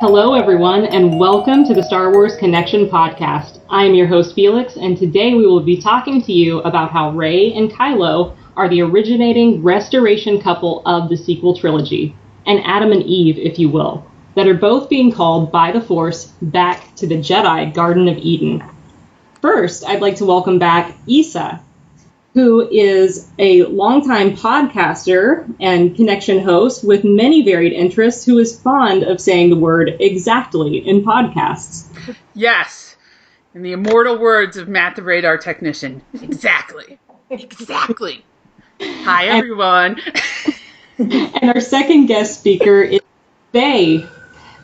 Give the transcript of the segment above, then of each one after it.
Hello, everyone, and welcome to the Star Wars Connection podcast. I am your host, Felix, and today we will be talking to you about how Rey and Kylo are the originating restoration couple of the Sequel Trilogy, an Adam and Eve, if you will, that are both being called by the Force back to the Jedi Garden of Eden. First, I'd like to welcome back Issa, who is a longtime podcaster and connection host with many varied interests, who is fond of saying the word exactly in podcasts. Yes, in the immortal words of Matt the Radar Technician, exactly. Exactly. Hi, everyone. And our second guest speaker is Vey,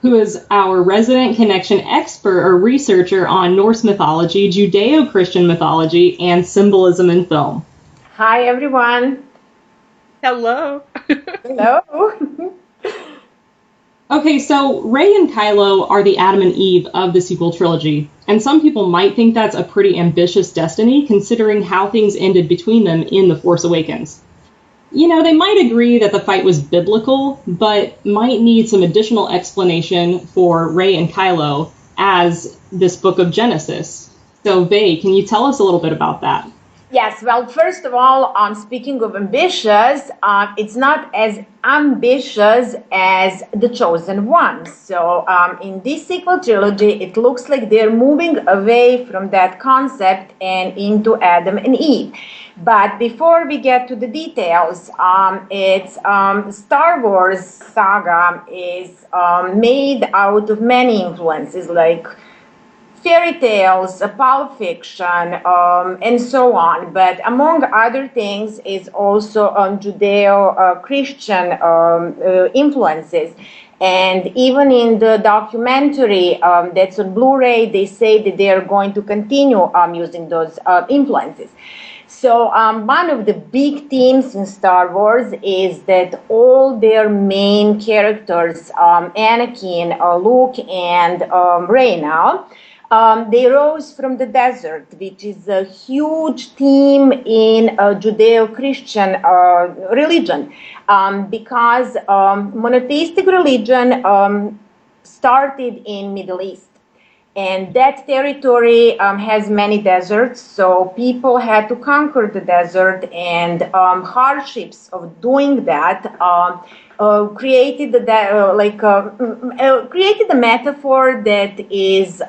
who is our resident connection expert or researcher on Norse mythology, Judeo-Christian mythology, and symbolism in film. Hi, everyone. Hello. Hello. Okay, so Rey and Kylo are the Adam and Eve of the Sequel Trilogy, and some people might think that's a pretty ambitious destiny, considering how things ended between them in The Force Awakens. You know, they might agree that the fight was biblical, but might need some additional explanation for Rey and Kylo as this book of Genesis. So, Vey, can you tell us a little bit about that? Yes, well, first of all, speaking of ambitious, it's not as ambitious as The Chosen One. So in this sequel trilogy, it looks like they're moving away from that concept and into Adam and Eve. But before we get to the details, Star Wars saga is made out of many influences, like fairy tales, pulp fiction, and so on. But among other things is also Judeo-Christian influences. And even in the documentary that's on Blu-ray, they say that they are going to continue using those influences. So one of the big themes in Star Wars is that all their main characters, Anakin, Luke, and Rey now, they rose from the desert, which is a huge theme in Judeo-Christian religion, because monotheistic religion started in Middle East. And that territory has many deserts, so people had to conquer the desert, and hardships of doing that created a metaphor that is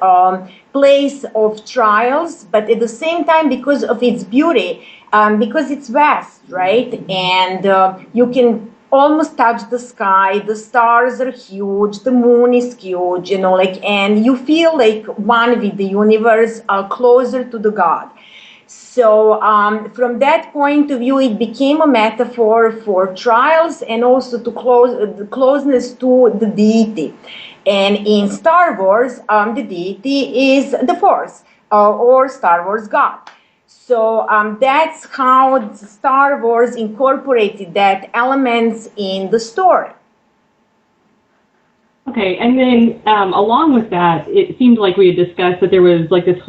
place of trials, but at the same time, because of its beauty, because it's vast, right? And you can almost touch the sky, the stars are huge, the moon is huge, and you feel like one with the universe, closer to the God. So from that point of view, it became a metaphor for trials and also to closeness to the deity. And in Star Wars, the deity is the Force, or Star Wars God. So that's how Star Wars incorporated that elements in the story. Okay, and then along with that, it seemed like we had discussed that there was like this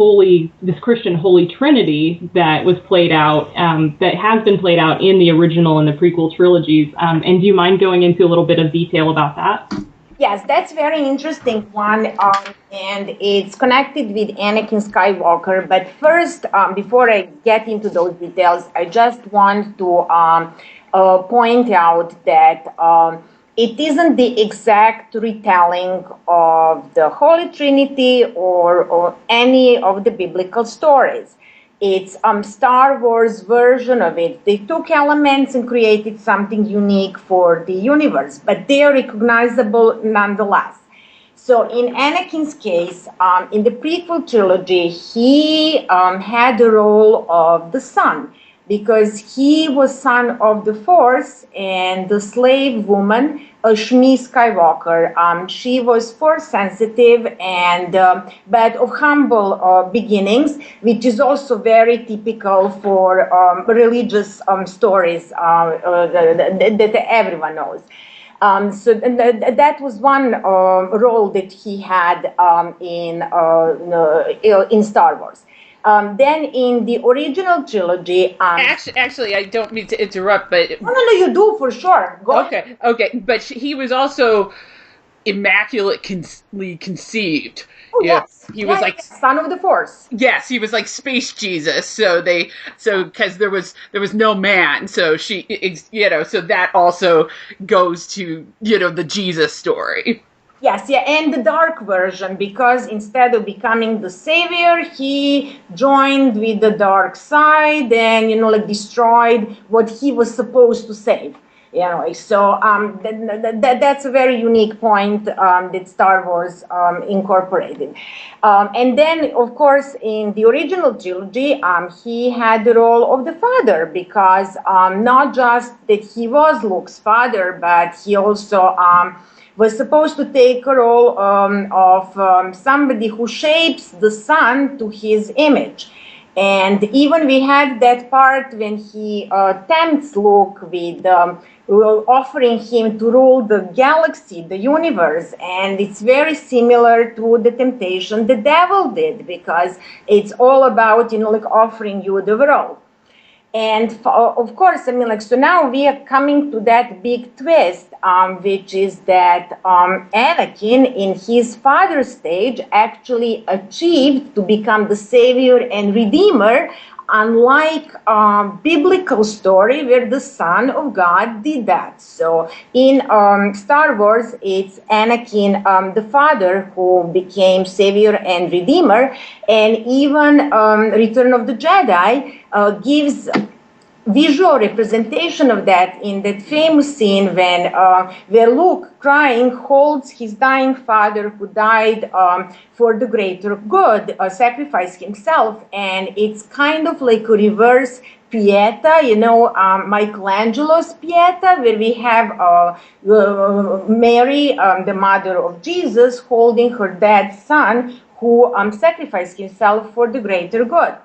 Christian Holy Trinity that was played out, that has been played out in the original and the prequel trilogies. And do you mind going into a little bit of detail about that? Yes, that's very interesting one, and it's connected with Anakin Skywalker. But first, before I get into those details, I just want to point out that it isn't the exact retelling of the Holy Trinity or any of the biblical stories. It's Star Wars version of it. They took elements and created something unique for the universe, but they are recognizable nonetheless. So in Anakin's case, in the prequel trilogy, he had the role of the son, because he was son of the Force, and the slave woman, Shmi Skywalker, she was Force sensitive and but of humble beginnings, which is also very typical for religious stories that everyone knows. So that was one role that he had in Star Wars. Then in the original trilogy... Actually, I don't mean to interrupt, but... No, you do, for sure. Go ahead. Okay. But he was also immaculately conceived. Oh, You know, yes. he was like son of the Force. yes, he was like space Jesus. So because there was no man, so so that also goes to the Jesus story. Yes, yeah, and the dark version, because instead of becoming the savior, he joined with the dark side and, like destroyed what he was supposed to save. So that's a very unique point that Star Wars incorporated. And then, of course, in the original trilogy, he had the role of the father, because not just that he was Luke's father, but he also was supposed to take a role of somebody who shapes the son to his image. And even we had that part when he tempts Luke with offering him to rule the galaxy, the universe. And it's very similar to the temptation the devil did, because it's all about, like offering you the role. And of course, so now we are coming to that big twist, which is that Anakin, in his father's stage, actually achieved to become the savior and redeemer, unlike biblical story where the Son of God did that. So in Star Wars, it's Anakin, the father, who became savior and redeemer, and even Return of the Jedi gives visual representation of that in that famous scene when where Luke, crying, holds his dying father who died for the greater good, sacrificed himself, and it's kind of like a reverse Pieta, Michelangelo's Pieta, where we have Mary, the mother of Jesus, holding her dead son who sacrificed himself for the greater good.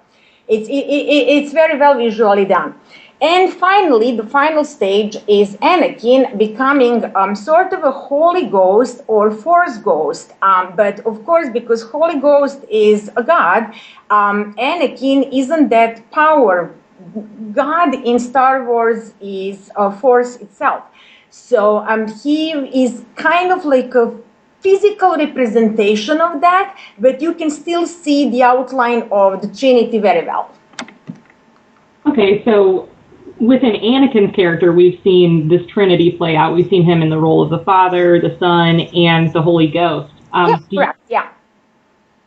It's very well visually done. And finally, the final stage is Anakin becoming sort of a Holy Ghost or Force Ghost. But of course, because Holy Ghost is a god, Anakin isn't that power. God in Star Wars is a Force itself. So he is kind of like a physical representation of that, but you can still see the outline of the Trinity very well. Okay, so within Anakin's character, we've seen this Trinity play out. We've seen him in the role of the Father, the Son, and the Holy Ghost. Correct, yeah.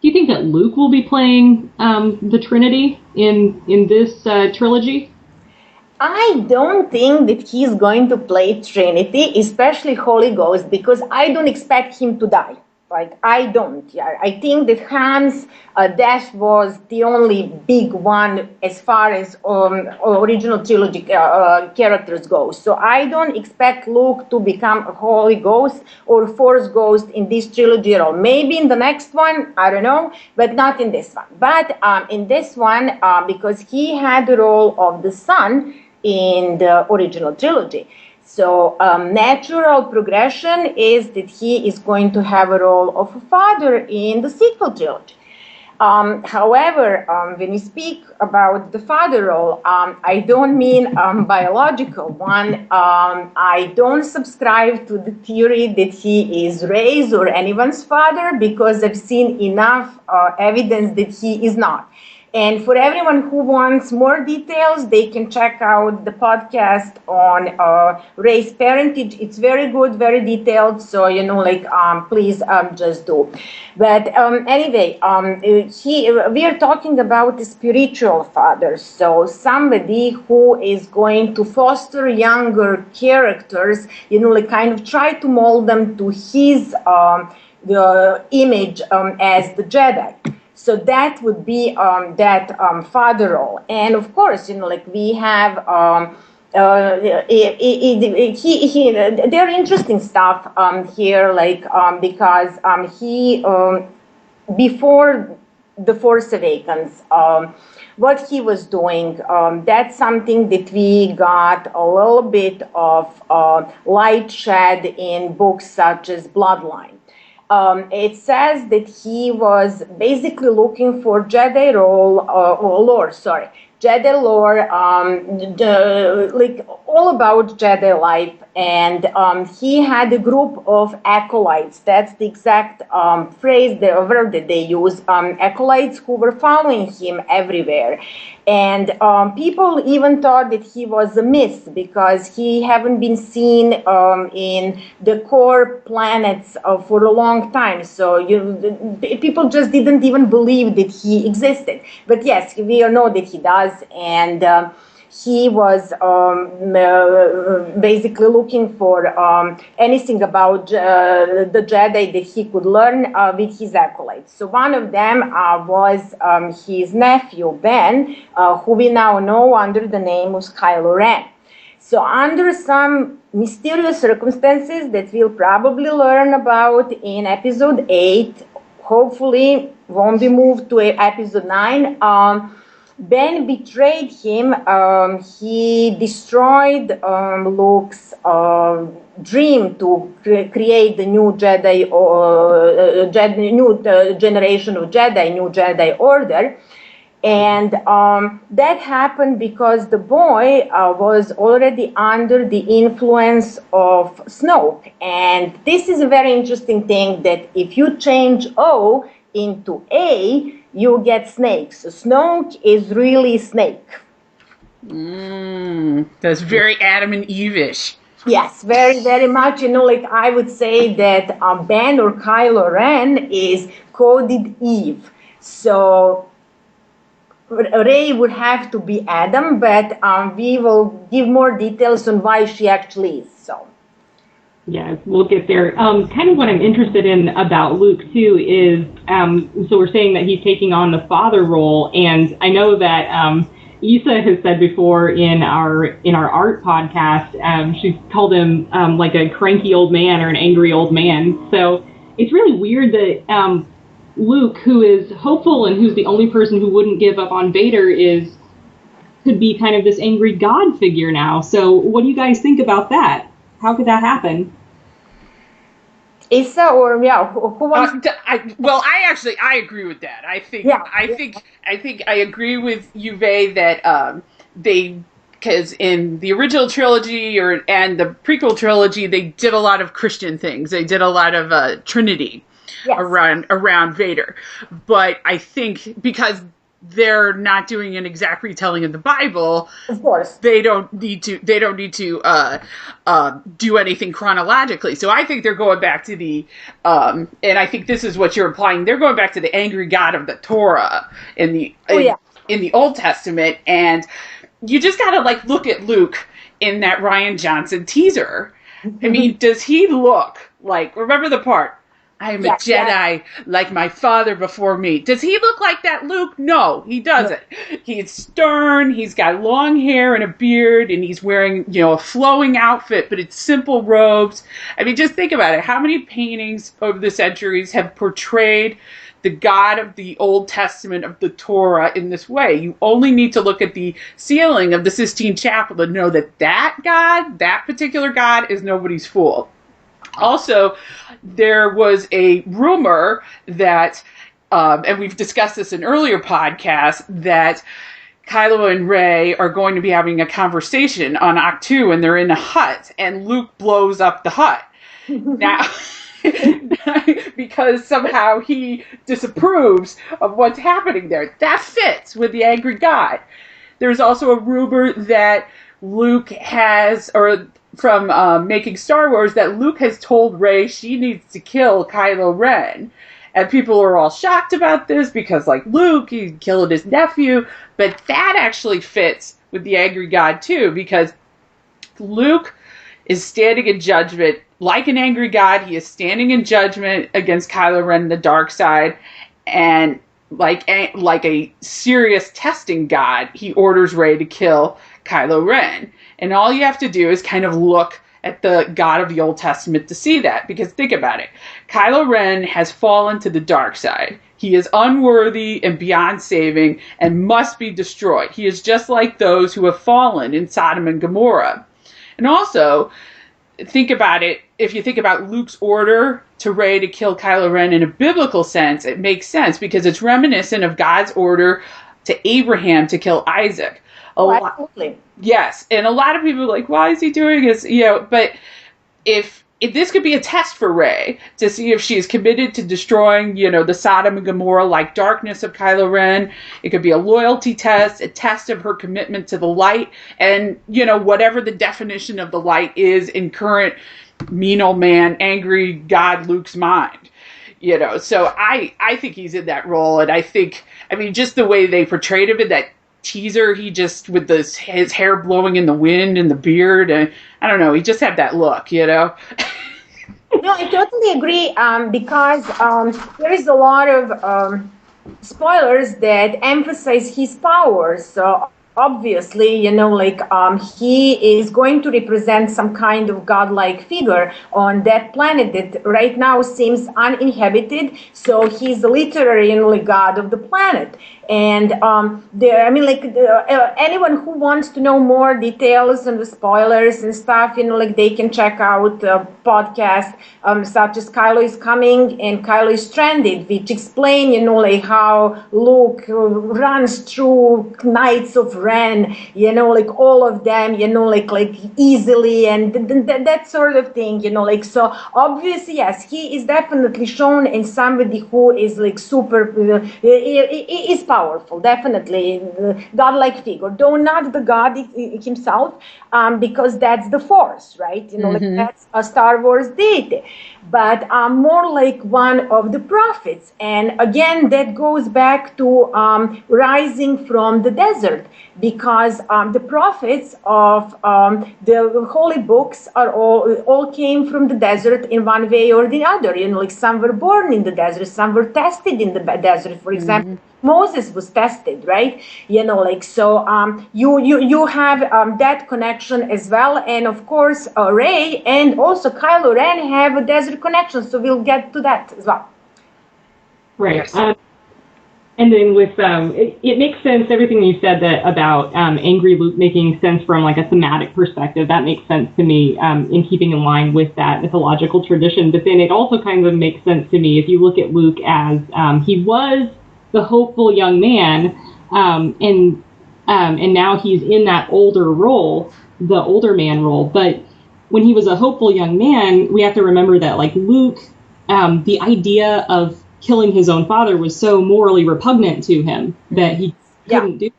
Do you think that Luke will be playing the Trinity in this trilogy? I don't think that he's going to play Trinity, especially Holy Ghost, because I don't expect him to die. Like, I don't. Yeah, I think that Han's death was the only big one as far as original trilogy characters go. So I don't expect Luke to become a Holy Ghost or Force Ghost in this trilogy at all. Maybe in the next one, I don't know, but not in this one. But in this one, because he had the role of the Son in the original trilogy. So natural progression is that he is going to have a role of a father in the sequel trilogy. However, when we speak about the father role, I don't mean biological one. I don't subscribe to the theory that he is Rey's or anyone's father, because I've seen enough evidence that he is not. And for everyone who wants more details, they can check out the podcast on Rey's parentage. It's very good, very detailed. So, please just do. But anyway, we are talking about a spiritual father. So somebody who is going to foster younger characters, kind of try to mold them to his the image as the Jedi. So that would be that father role. And of course, we have, there are interesting stuff here, because he, before The Force Awakens, what he was doing, that's something that we got a little bit of light shed in books such as Bloodline. It says that he was basically looking for Jedi lore, Jedi lore, like all about Jedi life. And he had a group of acolytes. That's the exact phrase, the word that they use. Acolytes who were following him everywhere. And people even thought that he was a myth because he haven't been seen in the core planets for a long time. So people just didn't even believe that he existed. But yes, we all know that he does. And he was basically looking for anything about the Jedi that he could learn with his acolytes. So one of them was his nephew, Ben, who we now know under the name of Kylo Ren. So under some mysterious circumstances that we'll probably learn about in episode 8, hopefully won't be moved to episode 9, Ben betrayed him. He destroyed Luke's dream to create the new Jedi, new generation of Jedi, new Jedi Order. And that happened because the boy was already under the influence of Snoke. And this is a very interesting thing, that if you change O into A, you get snake. So Snoke is really snake. That's very Adam and Eve-ish. Yes, very, very much. Like I would say that Ben or Kylo Ren is coded Eve. So Rey would have to be Adam, but we will give more details on why she actually is. So. Yeah, we'll get there. Kind of what I'm interested in about Luke, too, is, so we're saying that he's taking on the father role, and I know that Issa has said before in our art podcast, she's called him like a cranky old man or an angry old man. So it's really weird that Luke, who is hopeful and who's the only person who wouldn't give up on Vader, could be kind of this angry God figure now. So what do you guys think about that? How could that happen? Issa or who wants? I agree with that. I think I agree with you, Vey, that because in the original trilogy and the prequel trilogy, they did a lot of Christian things. They did a lot of Trinity around Vader. But I think because they're not doing an exact retelling of the Bible, of course, they don't need to do anything chronologically. So I think they're going back to the and I think this is what you're implying. They're going back to the angry God of the Torah in the Old Testament, and you just gotta look at Luke in that Rian Johnson teaser. I mean, does he look like, remember the part, I am a Jedi like my father before me. Does he look like that, Luke? No, he doesn't. No. He's stern, he's got long hair and a beard, and he's wearing, a flowing outfit, but it's simple robes. I mean, just think about it. How many paintings over the centuries have portrayed the God of the Old Testament of the Torah in this way? You only need to look at the ceiling of the Sistine Chapel to know that God, that particular God, is nobody's fool. Also, there was a rumor that, and we've discussed this in earlier podcasts, that Kylo and Rey are going to be having a conversation on Ahch-To, and they're in a hut, and Luke blows up the hut. Now, because somehow he disapproves of what's happening there. That fits with the angry God. There's also a rumor that Luke has, or from making Star Wars, that Luke has told Rey she needs to kill Kylo Ren. And people are all shocked about this because, Luke, he killed his nephew. But that actually fits with the angry God, too, because Luke is standing in judgment. Like an angry God, he is standing in judgment against Kylo Ren and the dark side. And like a serious testing God, he orders Rey to kill Kylo Ren. And all you have to do is kind of look at the God of the Old Testament to see that. Because think about it. Kylo Ren has fallen to the dark side. He is unworthy and beyond saving and must be destroyed. He is just like those who have fallen in Sodom and Gomorrah. And also, think about it. If you think about Luke's order to Rey to kill Kylo Ren in a biblical sense, it makes sense because it's reminiscent of God's order to Abraham to kill Isaac. Absolutely. Yes, and a lot of people are like, why is he doing this? But if this could be a test for Rey to see if she is committed to destroying, the Sodom and Gomorrah like darkness of Kylo Ren. It could be a loyalty test, a test of her commitment to the light, and, whatever the definition of the light is in current mean old man, angry God Luke's mind. So I think he's in that role, and just the way they portrayed him in that teaser, he just with his hair blowing in the wind and the beard, and I don't know, he just had that look, No, I totally agree, because there is a lot of spoilers that emphasize his powers. So obviously, he is going to represent some kind of godlike figure on that planet that right now seems uninhabited. So he's literally god of the planet. And anyone who wants to know more details and the spoilers and stuff, they can check out podcasts such as Kylo is Coming and Kylo is Stranded, which explain, how Luke runs through Knights of Ren, all of them, easily and that sort of thing, so obviously, yes, he is definitely shown in somebody who is super, is powerful, definitely, godlike figure, though not the God himself, because that's the Force, right? That's a Star Wars deity, but more like one of the prophets. And again, that goes back to rising from the desert, because the prophets of the holy books are all came from the desert in one way or the other. Some were born in the desert, some were tested in the desert. For example, Moses was tested, right? So you have that connection as well, and of course Rey and also Kylo Ren have a desert connection. So we'll get to that as well. Right. And then with it makes sense, everything you said about angry Luke making sense from a thematic perspective. That makes sense to me in keeping in line with that mythological tradition. But then it also kind of makes sense to me if you look at Luke as he was the hopeful young man, and now he's in that older role, the older man role. But when he was a hopeful young man, we have to remember that Luke, the idea of killing his own father was so morally repugnant to him that he couldn't do it.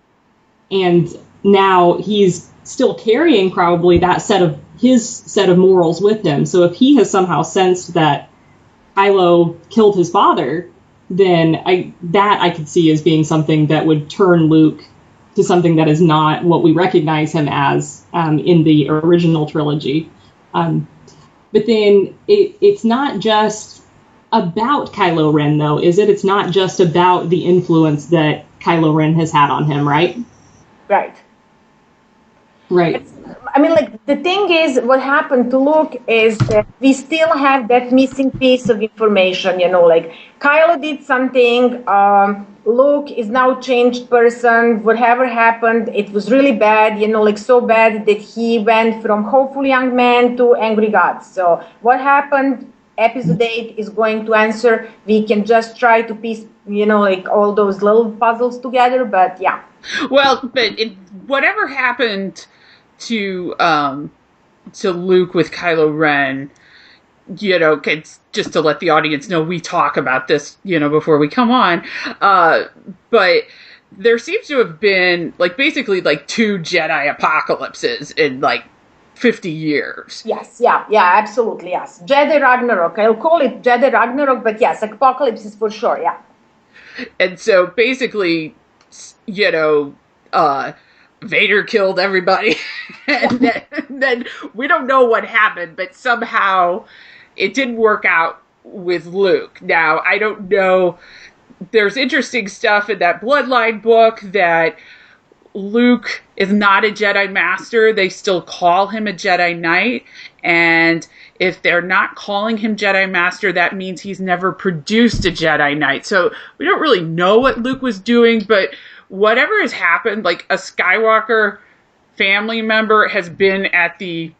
And now he's still carrying probably his set of morals with him. So if he has somehow sensed that Kylo killed his father, then I could see as being something that would turn Luke to something that is not what we recognize him as in the original trilogy. But then it's not just about Kylo Ren, though, is it? It's not just about the influence that Kylo Ren has had on him, right? Right. Right. The thing is, what happened to Luke is that we still have that missing piece of information, Kylo did something, Luke is now changed person, whatever happened, it was really bad, so bad that he went from hopeful young man to angry God. So what happened? Episode 8 is going to answer. We can just try to piece, all those little puzzles together, but yeah. Well, but whatever happened to Luke with Kylo Ren, just to let the audience know, we talk about this, before we come on. But there seems to have been basically two Jedi apocalypses in 50 years. Yes, yeah, absolutely, yes. Jedi Ragnarok. I'll call it Jedi Ragnarok, but yes, apocalypse is for sure, yeah. And so basically, Vader killed everybody, and then we don't know what happened, but somehow it didn't work out with Luke. Now, I don't know, there's interesting stuff in that Bloodline book that Luke is not a Jedi Master. They still call him a Jedi Knight. And if they're not calling him Jedi Master, that means he's never produced a Jedi Knight. So we don't really know what Luke was doing, but whatever has happened, a Skywalker family member has been at the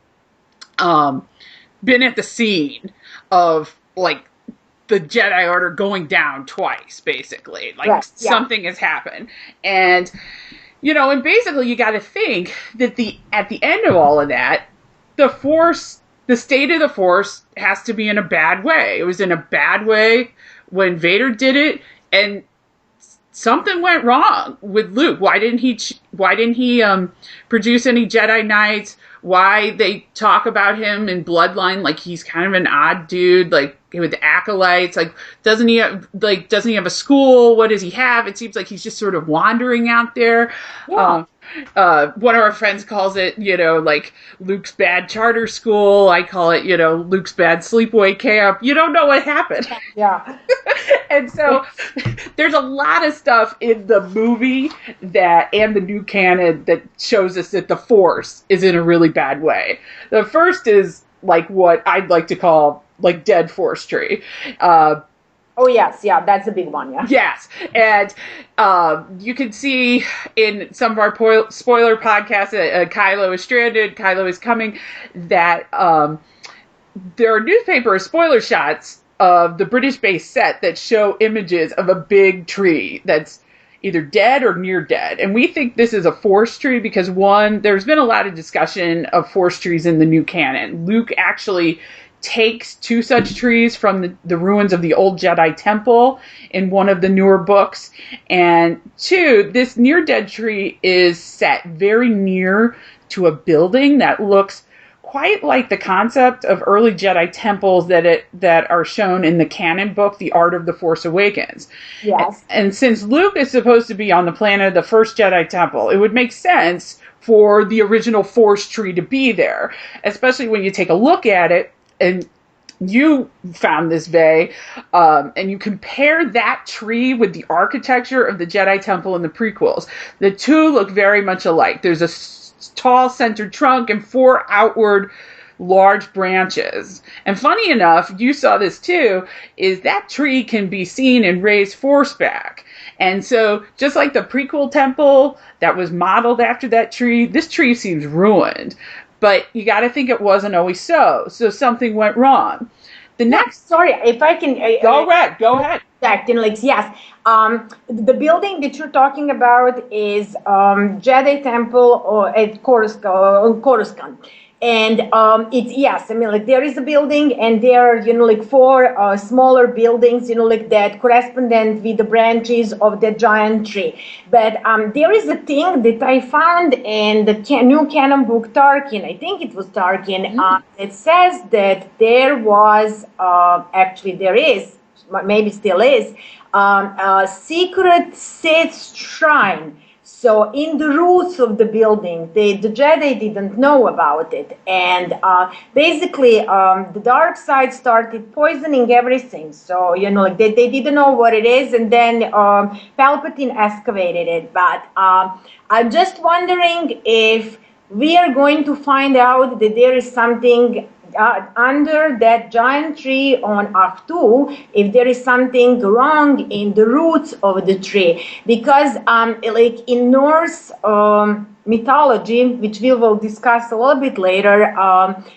scene of the Jedi Order going down twice, basically. Like, something has happened. And, you know, and basically you got to think that at the end of all of that, the state of the Force has to be in a bad way. It was in a bad way when Vader did it, and something went wrong with Luke. Why didn't he produce any Jedi Knights? Why they talk about him in Bloodline like he's kind of an odd dude, like with acolytes. Like, doesn't he have a school? What does he have? It seems like he's just sort of wandering out there. Yeah. One of our friends calls it, you know, like Luke's bad charter school. I call it, you know, Luke's bad sleepaway camp. You don't know what happened. Yeah. And so there's a lot of stuff in the movie and the new canon that shows us that the Force is in a really bad way. The first is like what I'd like to call like dead Force tree. Oh, yes. Yeah, that's a big one. Yeah. Yes. And you can see in some of our spoiler podcasts that Kylo is stranded, Kylo is coming, that there are newspaper spoiler shots of the British base set that show images of a big tree that's either dead or near dead. And we think this is a Force tree because, one, there's been a lot of discussion of Force trees in the new canon. Luke actually takes two such trees from the ruins of the old Jedi Temple in one of the newer books. And two, this near-dead tree is set very near to a building that looks quite like the concept of early Jedi temples that are shown in the canon book, The Art of the Force Awakens. Yes. And since Luke is supposed to be on the planet of the first Jedi Temple, it would make sense for the original Force tree to be there, especially when you take a look at it. And you found this, Vey, and you compare that tree with the architecture of the Jedi Temple in the prequels. The two look very much alike. There's a tall centered trunk and 4 outward large branches. And funny enough, you saw this too, is that tree can be seen in Rey's Force back. And so just like the prequel temple that was modeled after that tree, this tree seems ruined. But you got to think it wasn't always so. So something went wrong. The next, sorry, if I can go ahead. Yes. The building that you're talking about is Jedi Temple at Coruscant. And it's, yes, I mean, like there is a building and there are, you know, like 4 smaller buildings, you know, like that correspondent with the branches of the giant tree. But there is a thing that I found in the new canon book, Tarkin, I think it was Tarkin, it says that there was, actually there is, maybe still is, a secret Sith shrine. So in the roots of the building, the Jedi didn't know about it. And basically, the dark side started poisoning everything. So, you know, like they didn't know what it is. And then Palpatine excavated it. But I'm just wondering if we are going to find out that there is something under that giant tree on Ahch-To, if there is something wrong in the roots of the tree. Because like in Norse mythology, which we will discuss a little bit later,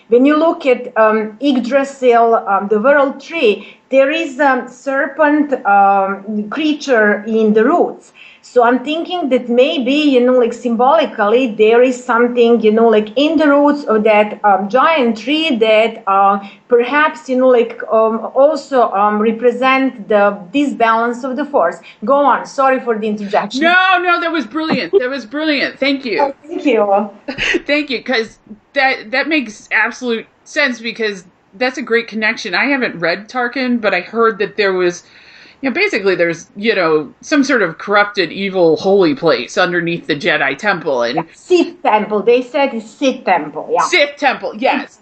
when you look at Yggdrasil, the world tree, there is a serpent creature in the roots. So I'm thinking that maybe, you know, like symbolically, there is something, you know, like in the roots of that giant tree that perhaps, you know, like also represent the disbalance of the Force. Go on. Sorry for the interjection. No, that was brilliant. That was brilliant. Thank you. Oh, thank you. Thank you, because that makes absolute sense, because that's a great connection. I haven't read Tarkin, but I heard that there was, you know, basically there's, you know, some sort of corrupted, evil, holy place underneath the Jedi Temple. And Sith Temple. They said it's Sith Temple. Yeah. Sith Temple, yes.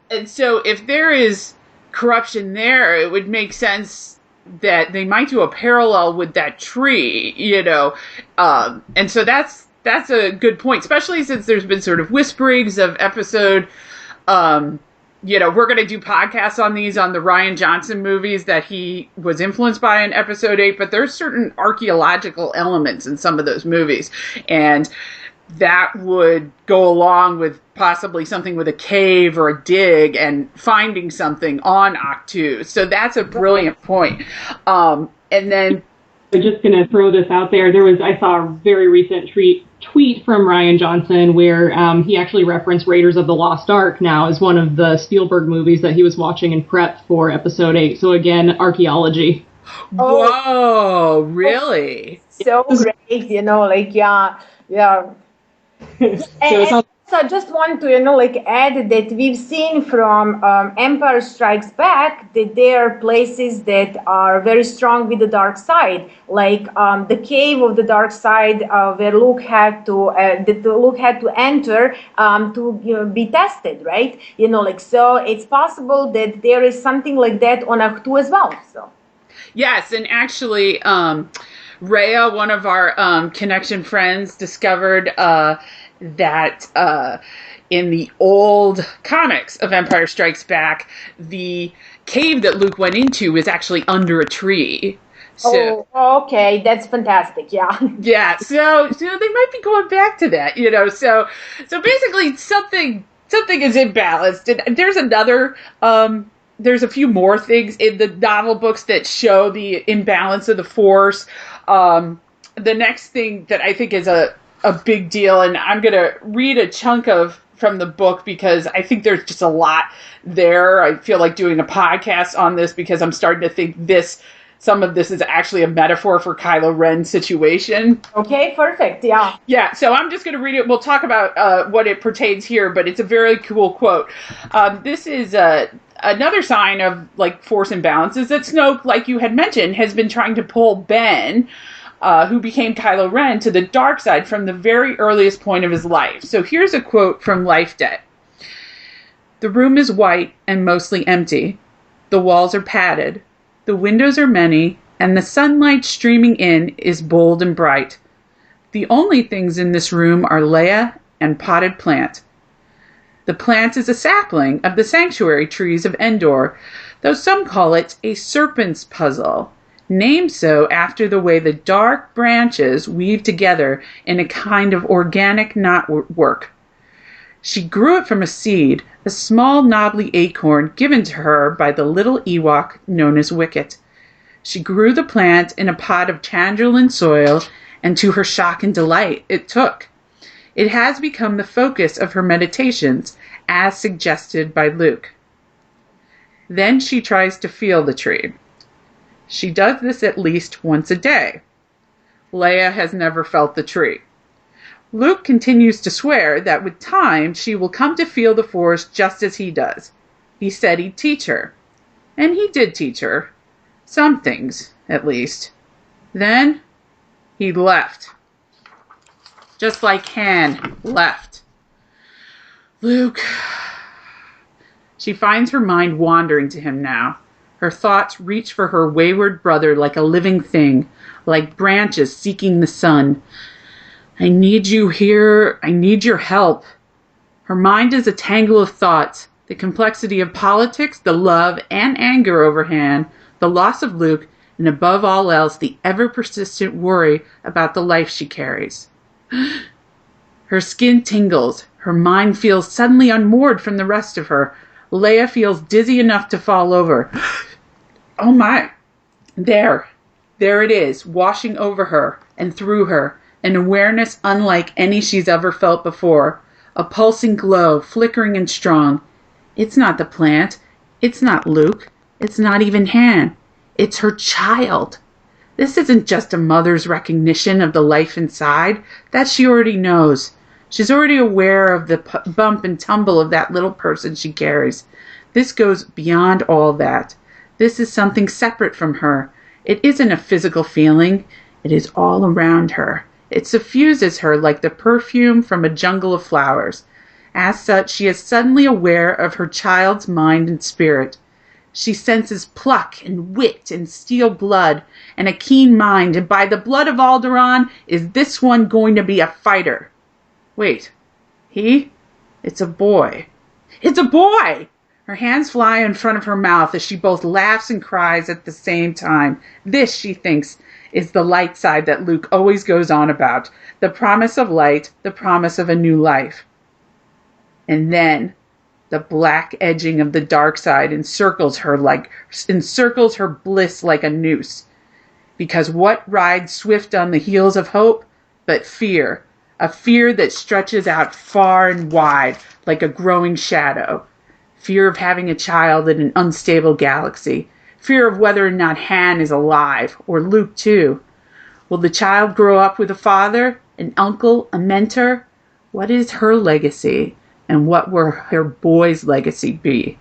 And so if there is corruption there, it would make sense that they might do a parallel with that tree, you know. And so that's a good point, especially since there's been sort of whisperings of episode, you know, we're going to do podcasts on these, on the Rian Johnson movies that he was influenced by in episode 8, but there's certain archaeological elements in some of those movies. And that would go along with possibly something with a cave or a dig and finding something on Ahch-To. So that's a brilliant point. And then I'm just going to throw this out there. I saw a very recent tweet from Rian Johnson where he actually referenced Raiders of the Lost Ark now as one of the Spielberg movies that he was watching in prep for Episode 8. So again, archaeology. Whoa, really? So great, yeah. So I just want to, add that we've seen from Empire Strikes Back that there are places that are very strong with the dark side, like the cave of the dark side where Luke had to enter to be tested, right? So it's possible that there is something like that on Ahch-To as well. So. Yes, and actually, Rhea, one of our connection friends, discovered that in the old comics of Empire Strikes Back, the cave that Luke went into is actually under a tree. So, okay, that's fantastic. Yeah. Yeah. So they might be going back to that, So basically, something is imbalanced, and there's a few more things in the novel books that show the imbalance of the Force. The next thing that I think is a big deal, and I'm going to read a chunk from the book because I think there's just a lot there. I feel like doing a podcast on this because I'm starting to think some of this is actually a metaphor for Kylo Ren's situation. Okay, perfect. Yeah. Yeah, so I'm just going to read it. We'll talk about what it pertains here, but it's a very cool quote. This is another sign of Force imbalances that Snoke, like you had mentioned, has been trying to pull Ben, who became Kylo Ren, to the dark side from the very earliest point of his life. So here's a quote from Life Debt. "The room is white and mostly empty. The walls are padded. The windows are many, and the sunlight streaming in is bold and bright. The only things in this room are Leia and potted plant. The plant is a sapling of the sanctuary trees of Endor, though some call it a serpent's puzzle, named so after the way the dark branches weave together in a kind of organic knotwork. She grew it from a seed, a small knobbly acorn given to her by the little Ewok known as Wicket. She grew the plant in a pot of Chandrilan soil, and to her shock and delight, it took. It has become the focus of her meditations, as suggested by Luke. Then she tries to feel the tree. She does this at least once a day. Leia has never felt the tree. Luke continues to swear that with time she will come to feel the Force just as he does. He said he'd teach her. And he did teach her. Some things, at least. Then he left. Just like Han left. Luke. She finds her mind wandering to him now. Her thoughts reach for her wayward brother like a living thing, like branches seeking the sun. I need you here. I need your help. Her mind is a tangle of thoughts, the complexity of politics, the love and anger over Han, the loss of Luke, and above all else, the ever-persistent worry about the life she carries. Her skin tingles. Her mind feels suddenly unmoored from the rest of her. Leia feels dizzy enough to fall over. Oh my. There it is, washing over her and through her. An awareness unlike any she's ever felt before. A pulsing glow, flickering and strong. It's not the plant. It's not Luke. It's not even Han. It's her child. This isn't just a mother's recognition of the life inside. That she already knows. She's already aware of the bump and tumble of that little person she carries. This goes beyond all that. This is something separate from her. It isn't a physical feeling. It is all around her. It suffuses her like the perfume from a jungle of flowers. As such, she is suddenly aware of her child's mind and spirit. She senses pluck and wit and steel blood and a keen mind, and by the blood of Alderaan, is this one going to be a fighter? Wait, it's a boy. It's a boy! Her hands fly in front of her mouth as she both laughs and cries at the same time. This, she thinks, is the light side that Luke always goes on about. The promise of light, the promise of a new life. And then the black edging of the dark side encircles her bliss like a noose. Because what rides swift on the heels of hope but fear, a fear that stretches out far and wide like a growing shadow. Fear of having a child in an unstable galaxy. Fear of whether or not Han is alive, or Luke too. Will the child grow up with a father, an uncle, a mentor? What is her legacy? And what will her boy's legacy be?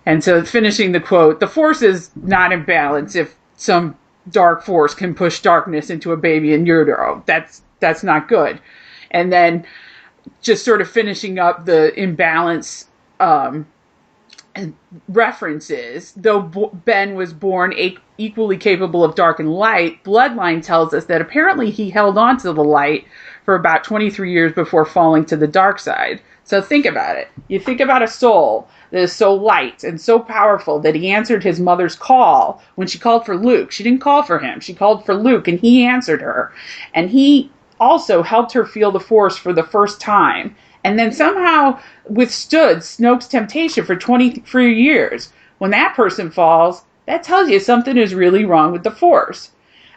And so finishing the quote, the Force is not in balance if some dark force can push darkness into a baby in utero. That's not good. And then just sort of finishing up the imbalance references, though Ben was born equally capable of dark and light, Bloodline tells us that apparently he held on to the light for about 23 years before falling to the dark side. So think about it. You think about a soul that is so light and so powerful that he answered his mother's call when she called for Luke. She didn't call for him. She called for Luke, and he answered her. And he also helped her feel the Force for the first time, and then somehow withstood Snoke's temptation for 23 years. When that person falls, that tells you something is really wrong with the Force.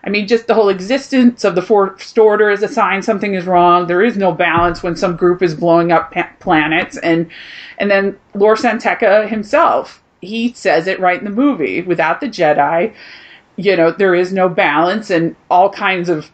I mean, just the whole existence of the First Order is a sign something is wrong. There is no balance when some group is blowing up planets. And then Lor San himself, he says it right in the movie. Without the Jedi, there is no balance, and all kinds of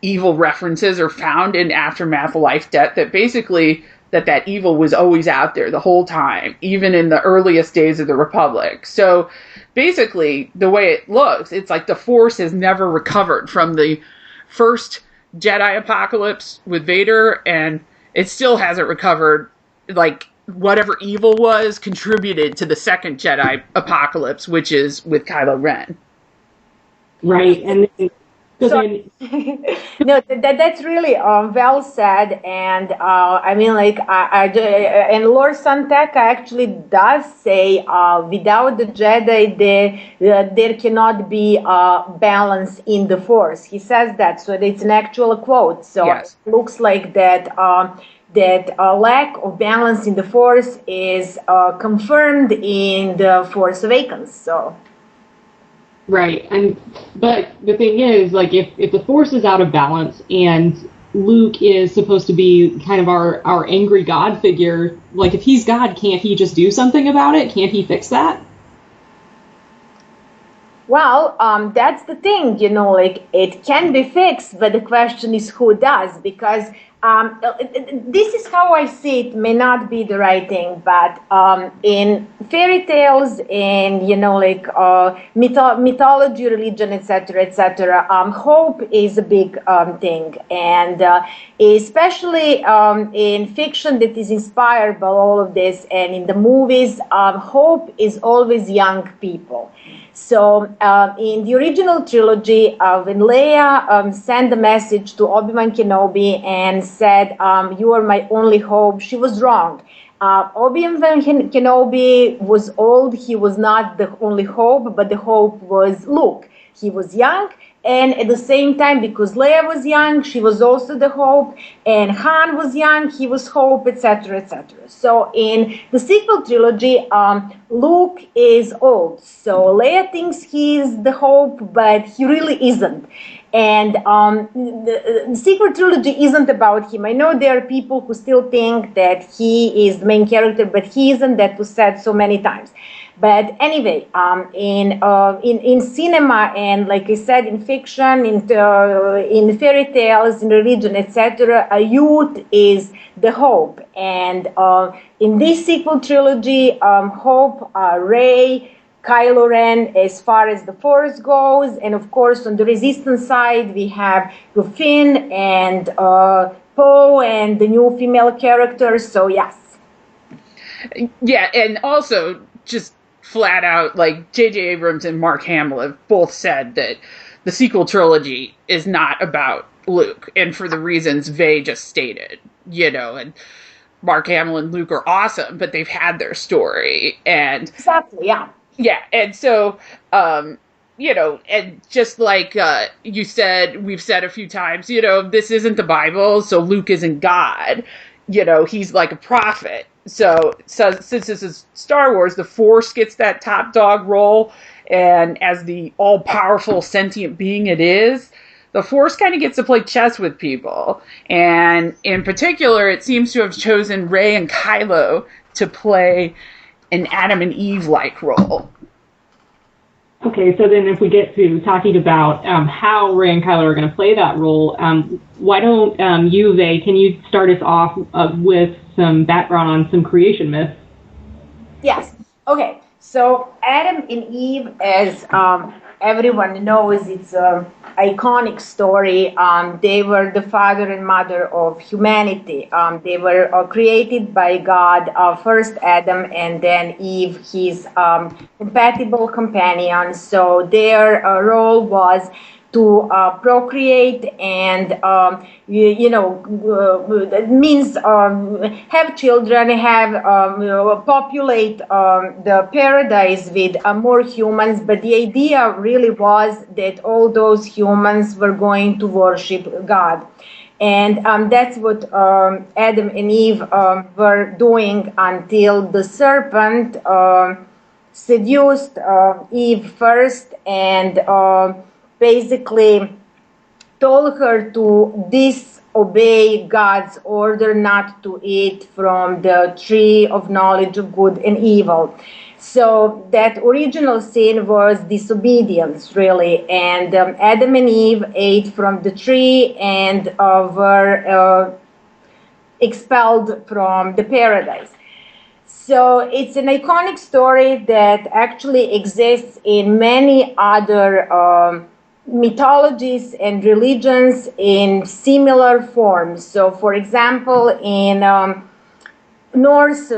evil references are found in Aftermath Life Debt that basically that evil was always out there the whole time, even in the earliest days of the Republic. So basically, the way it looks, it's like the Force has never recovered from the first Jedi apocalypse with Vader, and it still hasn't recovered. Like, whatever evil was contributed to the second Jedi apocalypse, which is with Kylo Ren. Right, and so, no, that's really well said, and I mean, like, and Lord Santeka actually does say, without the Jedi, there cannot be balance in the Force. He says that, so it's an actual quote. So yes. It looks like that lack of balance in the Force is confirmed in the Force Awakens. So. Right, but the thing is, like, if the Force is out of balance and Luke is supposed to be kind of our angry God figure, like, if he's God, can't he just do something about it? Can't he fix that? Well, that's the thing, like, it can be fixed, but the question is who does, because this is how I see it, may not be the right thing, but in fairy tales, in, like, mythology, religion, etc., hope is a big thing, and especially in fiction that is inspired by all of this, and in the movies, hope is always young people. So in the original trilogy, when Leia sent a message to Obi-Wan Kenobi and said, "You are my only hope," she was wrong. Obi-Wan Kenobi was old. He was not the only hope, but the hope was Luke. He was young, and at the same time, because Leia was young, she was also the hope, and Han was young, he was hope, etc., etc. So in the sequel trilogy, Luke is old. So Leia thinks he's the hope, but he really isn't. And the sequel trilogy isn't about him. I know there are people who still think that he is the main character, but he isn't. That was said so many times. But anyway, in cinema, and like I said, in fiction, in fairy tales, in religion, etc., a youth is the hope. And in this sequel trilogy, hope, Rey, Kylo Ren, as far as the Force goes, and of course on the Resistance side we have Finn and Poe and the new female characters. So yes. Yeah, and also just flat out, like, J.J. Abrams and Mark Hamill have both said that the sequel trilogy is not about Luke, and for the reasons Vey just stated, and Mark Hamill and Luke are awesome, but they've had their story, and exactly, yeah. Yeah, and so, and just like you said, we've said a few times, this isn't the Bible, so Luke isn't God. He's like a prophet. So since this is Star Wars, the Force gets that top dog role, and as the all-powerful sentient being it is, the Force kind of gets to play chess with people. And in particular, it seems to have chosen Rey and Kylo to play an Adam and Eve-like role. Okay, so then if we get to talking about how Rey and Kylo are going to play that role, why don't you, Vey, can you start us off with some background on some creation myths? Yes. Okay. So Adam and Eve, as everyone knows, it's an iconic story. They were the father and mother of humanity. They were created by God, first Adam and then Eve, his compatible companion. So their role was to procreate and, that means have children, populate the paradise with more humans. But the idea really was that all those humans were going to worship God. And that's what Adam and Eve were doing until the serpent seduced Eve first and basically told her to disobey God's order not to eat from the tree of knowledge of good and evil. So that original sin was disobedience, really. And Adam and Eve ate from the tree and were expelled from the paradise. So it's an iconic story that actually exists in many other mythologies and religions in similar forms. So, for example, in Norse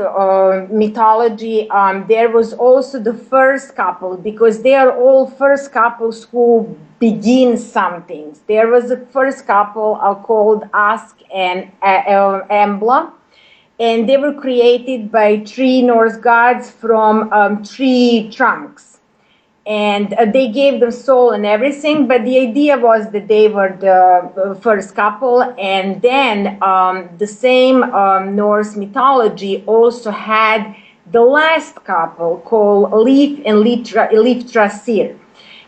mythology, there was also the first couple, because they are all first couples who begin something. There was a first couple called Ask and Embla, and they were created by three Norse gods from tree trunks. And they gave them soul and everything, but the idea was that they were the first couple. And then the same Norse mythology also had the last couple called Leif and Lifthrasir,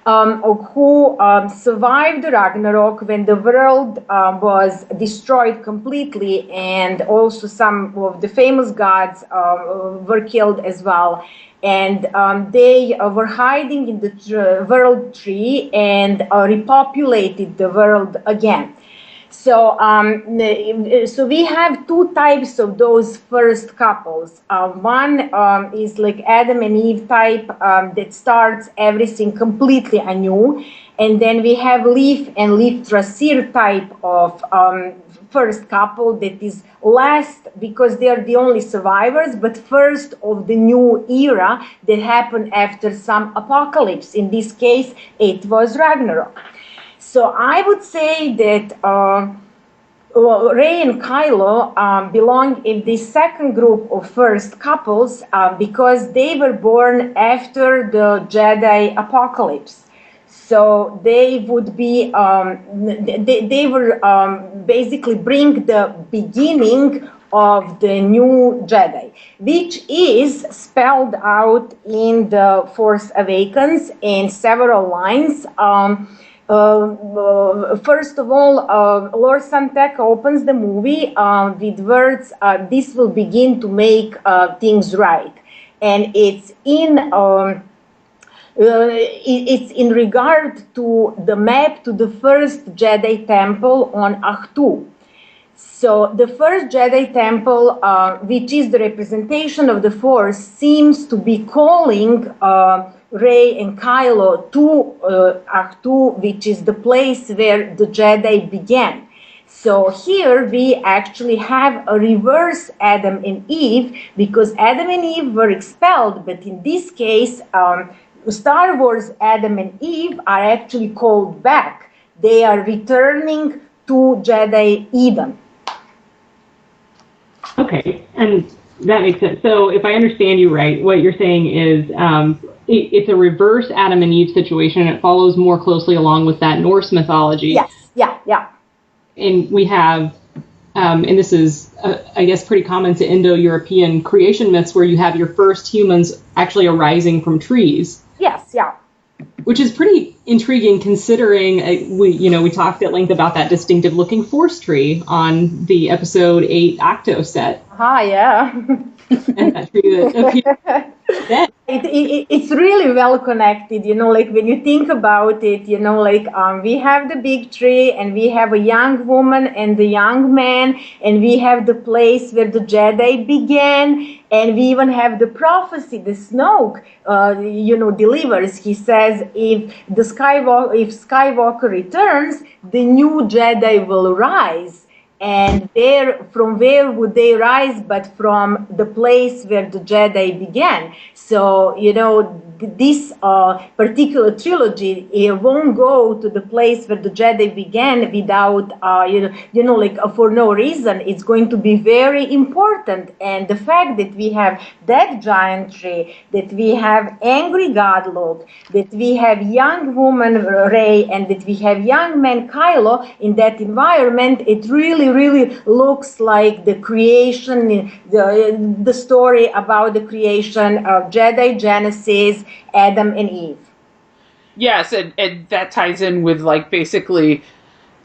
who survived Ragnarok when the world was destroyed completely, and also some of the famous gods were killed as well. And they were hiding in the world tree and repopulated the world again. So, so we have two types of those first couples. One is like Adam and Eve type that starts everything completely anew. And then we have Leif and Lifthrasir type of first couple that is last because they are the only survivors, but first of the new era that happened after some apocalypse. In this case, it was Ragnarok. So I would say that Rey and Kylo belong in this second group of first couples because they were born after the Jedi apocalypse. So they would be, they were basically bring the beginning of the new Jedi, which is spelled out in the Force Awakens in several lines. First of all, Lord Santek opens the movie with words, "This will begin to make things right," and it's in regard to the map to the first Jedi temple on Ahtu. So the first Jedi temple, which is the representation of the Force, seems to be calling Rey and Kylo to Ahtu, which is the place where the Jedi began. So here we actually have a reverse Adam and Eve, because Adam and Eve were expelled, but in this case, Star Wars Adam and Eve are actually called back. They are returning to Jedi Eden. Okay, and that makes sense. So if I understand you right, what you're saying is it's a reverse Adam and Eve situation, and it follows more closely along with that Norse mythology. Yes, yeah. And we have, and this is, I guess, pretty common to Indo-European creation myths, where you have your first humans actually arising from trees. Yes, yeah. Which is pretty intriguing, considering we talked at length about that distinctive-looking force tree on the episode 8 Octo set. Yeah. And that tree that appeared then. It's really well connected, like when you think about it, we have the big tree, and we have a young woman and the young man, and we have the place where the Jedi began, and we even have the prophecy, the Snoke, delivers. He says, if Skywalker returns, the new Jedi will rise. And from where would they rise but from the place where the Jedi began? So, this particular trilogy, it won't go to the place where the Jedi began without, for no reason. It's going to be very important. And the fact that we have that giant tree, that we have angry Godlook, that we have young woman Rey, and that we have young man Kylo in that environment, it really looks like the creation, the story about the creation of Jedi Genesis, Adam and Eve. Yes, and that ties in with basically,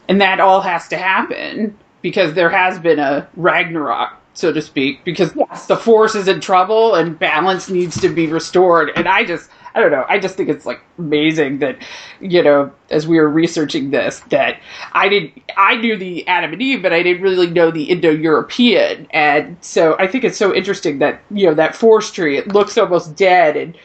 and that all has to happen because there has been a Ragnarok, so to speak, because the Force is in trouble and balance needs to be restored. And I don't know. I just think it's amazing that, as we were researching this, that I knew the Adam and Eve, but I didn't really know the Indo-European. And so I think it's so interesting that, that force tree, it looks almost dead and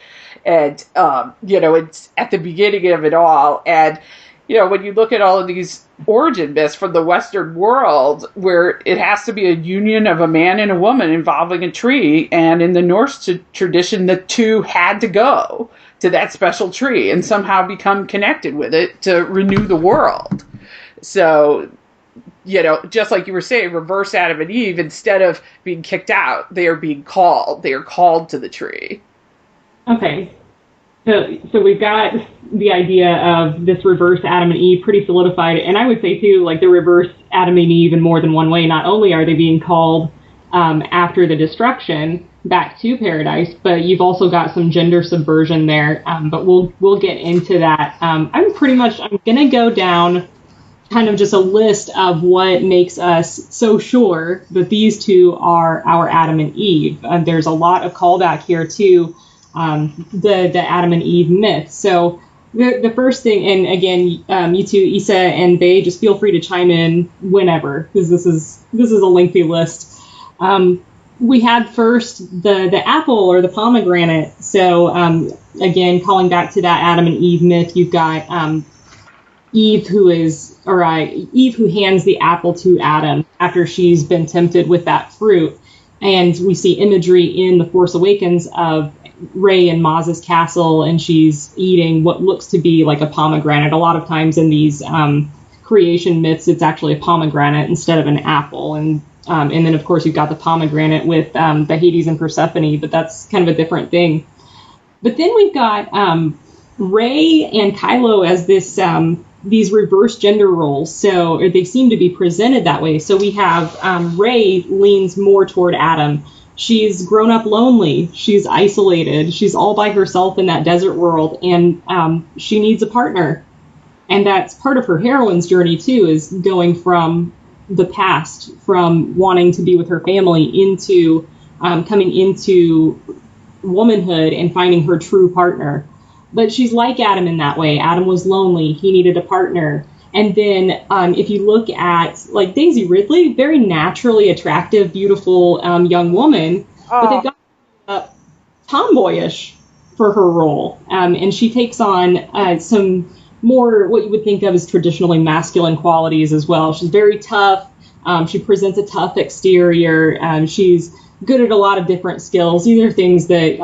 it's at the beginning of it all. And, when you look at all of these origin myths from the Western world, where it has to be a union of a man and a woman involving a tree, and in the Norse tradition, the two had to go to that special tree and somehow become connected with it to renew the world. So, just like you were saying, reverse Adam and Eve, instead of being kicked out, they are being called. They are called to the tree. Okay. So we've got the idea of this reverse Adam and Eve pretty solidified. And I would say, too, the reverse Adam and Eve in more than one way. Not only are they being called after the destruction back to paradise, but you've also got some gender subversion there. But we'll get into that. I'm going to go down kind of just a list of what makes us so sure that these two are our Adam and Eve. There's a lot of callback here to the Adam and Eve myth. So the first thing, and again, you two, Issa and Vey, just feel free to chime in whenever, because this is a lengthy list. We had first the apple or the pomegranate. So again, calling back to that Adam and Eve myth, you've got Eve who hands the apple to Adam after she's been tempted with that fruit. And we see imagery in The Force Awakens of Rey in Maz's castle, and she's eating what looks to be like a pomegranate. A lot of times in these creation myths, it's actually a pomegranate instead of an apple. And then, of course, you've got the pomegranate with the Hades and Persephone, but that's kind of a different thing. But then we've got Rey and Kylo as these reverse gender roles. So they seem to be presented that way. So we have Rey leans more toward Adam. She's grown up lonely. She's isolated. She's all by herself in that desert world, and she needs a partner. And that's part of her heroine's journey, too, is going from the past, from wanting to be with her family, into coming into womanhood and finding her true partner. But she's like Adam in that way. Adam was lonely. He needed a partner. And then if you look at Daisy Ridley, very naturally attractive, beautiful young woman, but they've got tomboyish for her role. And she takes on some more what you would think of as traditionally masculine qualities as well. She's very tough. She presents a tough exterior. She's good at a lot of different skills. These are things that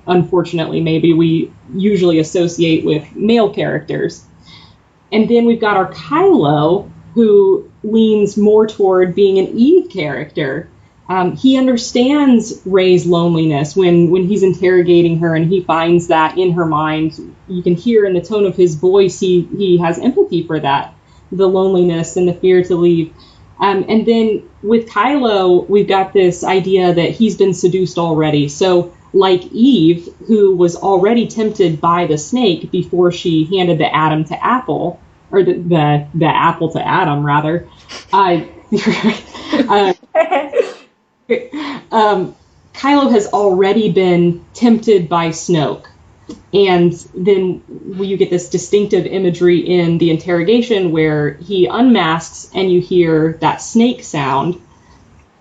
unfortunately maybe we usually associate with male characters. And then we've got our Kylo, who leans more toward being an Eve character. he understands Rey's loneliness when he's interrogating her, and he finds that in her mind. You can hear in the tone of his voice, he has empathy for that, the loneliness and the fear to leave. And then with Kylo, we've got this idea that he's been seduced already. So like Eve, who was already tempted by the snake before she handed the Adam to Apple, or the apple to Adam, rather. Kylo has already been tempted by Snoke. And then you get this distinctive imagery in the interrogation where he unmasks and you hear that snake sound,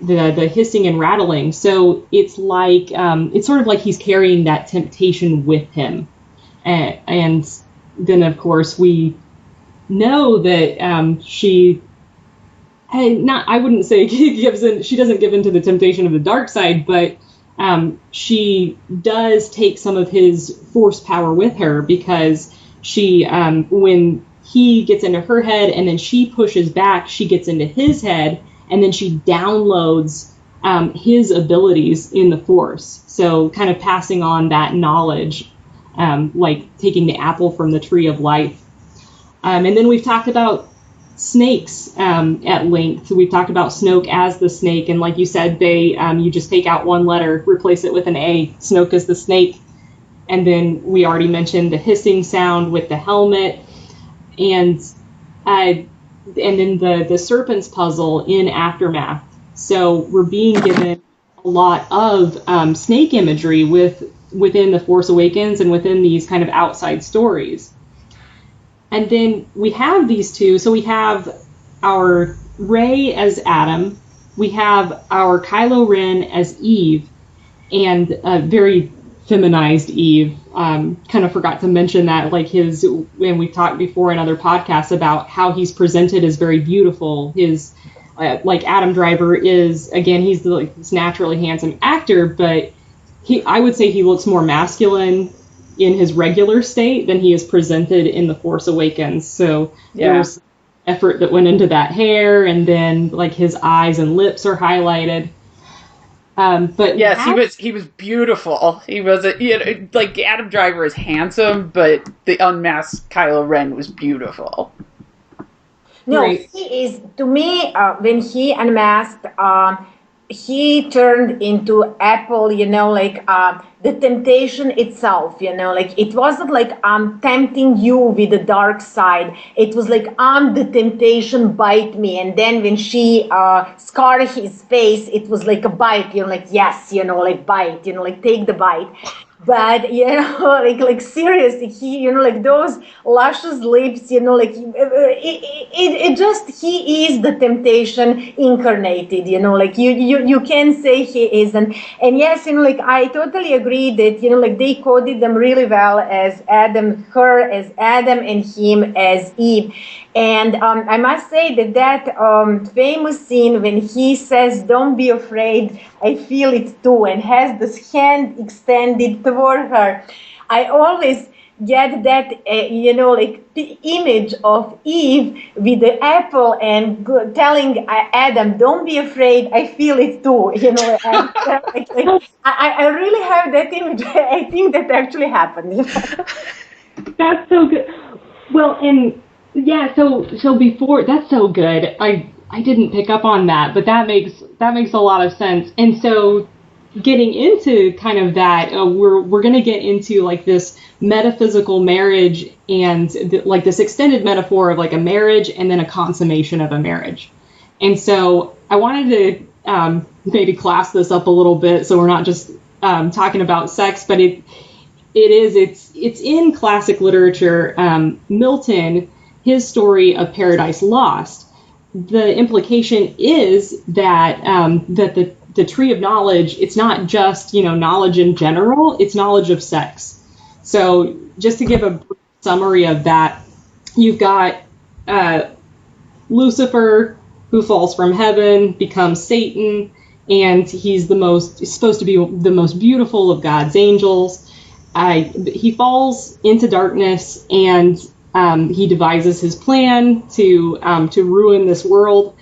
the hissing and rattling. So it's like, it's sort of like he's carrying that temptation with him. And then, of course, we know that she... I wouldn't say she doesn't give in to the temptation of the dark side, but she does take some of his force power with her, because she, when he gets into her head and then she pushes back, she gets into his head, and then she downloads his abilities in the force. So kind of passing on that knowledge, like taking the apple from the tree of life. And then we've talked about snakes at length. So we've talked about Snoke as the snake, and like you said, you just take out one letter, replace it with an A. Snoke is the snake. And then we already mentioned the hissing sound with the helmet, and then the serpent's puzzle in Aftermath. So we're being given a lot of snake imagery within the Force Awakens and within these kind of outside stories. And then we have these two. So we have our Rey as Adam. We have our Kylo Ren as Eve, and a very feminized Eve. Kind of forgot to mention that, like and we've talked before in other podcasts about how he's presented as very beautiful. His, like Adam Driver is, again, he's this naturally handsome actor, but I would say he looks more masculine in his regular state than he is presented in The Force Awakens. So there was effort that went into that hair, and then like his eyes and lips are highlighted. But yes, he was beautiful. He was like Adam Driver is handsome, but the unmasked Kylo Ren was beautiful. No, right. He is, to me, when he unmasked, he turned into Apple, the temptation itself, like it wasn't like I'm tempting you with the dark side. It was like, the temptation, bite me. And then when she scarred his face, it was like a bite, like, yes, like bite, like take the bite. But, like seriously, he, like those luscious lips, like it just, he is the temptation incarnated, like you can say he isn't. And yes, like I totally agree that, like they coded them really well as Adam, her as Adam, and him as Eve. And I must say that famous scene when he says, "Don't be afraid, I feel it too," and has this hand extended toward her. I always get that, like the image of Eve with the apple and telling Adam, "Don't be afraid, I feel it too." And, I really have that image. I think that actually happened. That's so good. Well, and yeah, so before, that's so good. I didn't pick up on that, but that makes a lot of sense. And so getting into kind of that, we're going to get into like this metaphysical marriage and like this extended metaphor of like a marriage and then a consummation of a marriage. And so I wanted to maybe class this up a little bit, so we're not just talking about sex, but it's in classic literature. Milton, his story of Paradise Lost, the implication is that that the tree of knowledge, it's not just knowledge in general, it's knowledge of sex. So just to give a brief summary of that, you've got Lucifer, who falls from heaven, becomes Satan, and he's supposed to be the most beautiful of God's angels. He falls into darkness, and he devises his plan to ruin this world.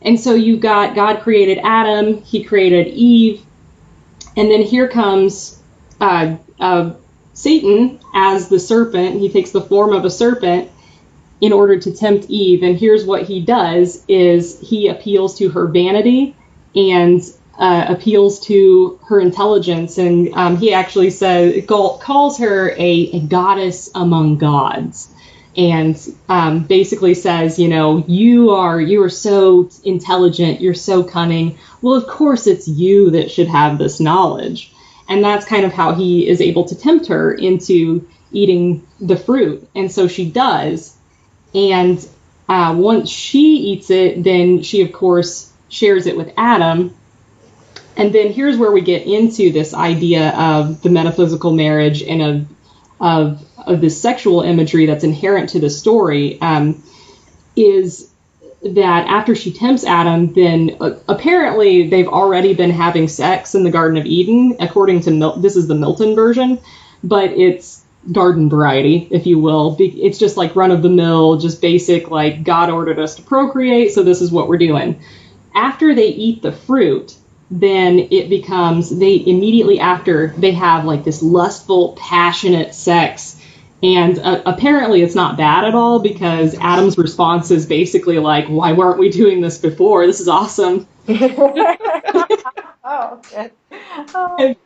And so you got God created Adam, he created Eve, and then here comes Satan as the serpent. He takes the form of a serpent in order to tempt Eve. And here's what he does is he appeals to her vanity and appeals to her intelligence. And he actually calls her a goddess among gods. And basically says, you are so intelligent, you're so cunning. Well, of course it's you that should have this knowledge. And that's kind of how he is able to tempt her into eating the fruit. And so she does. And once she eats it, then she, of course, shares it with Adam. And then here's where we get into this idea of the metaphysical marriage and of this sexual imagery that's inherent to the story, is that after she tempts Adam, then apparently they've already been having sex in the Garden of Eden, according to this is the Milton version, but it's garden variety, if you will. It's just like run-of-the-mill, just basic, like God ordered us to procreate, so this is what we're doing. After they eat the fruit, then it becomes, they immediately after, they have like this lustful, passionate sex. And apparently it's not bad at all, because Adam's response is basically like, why weren't we doing this before? This is awesome. Oh, okay. Oh.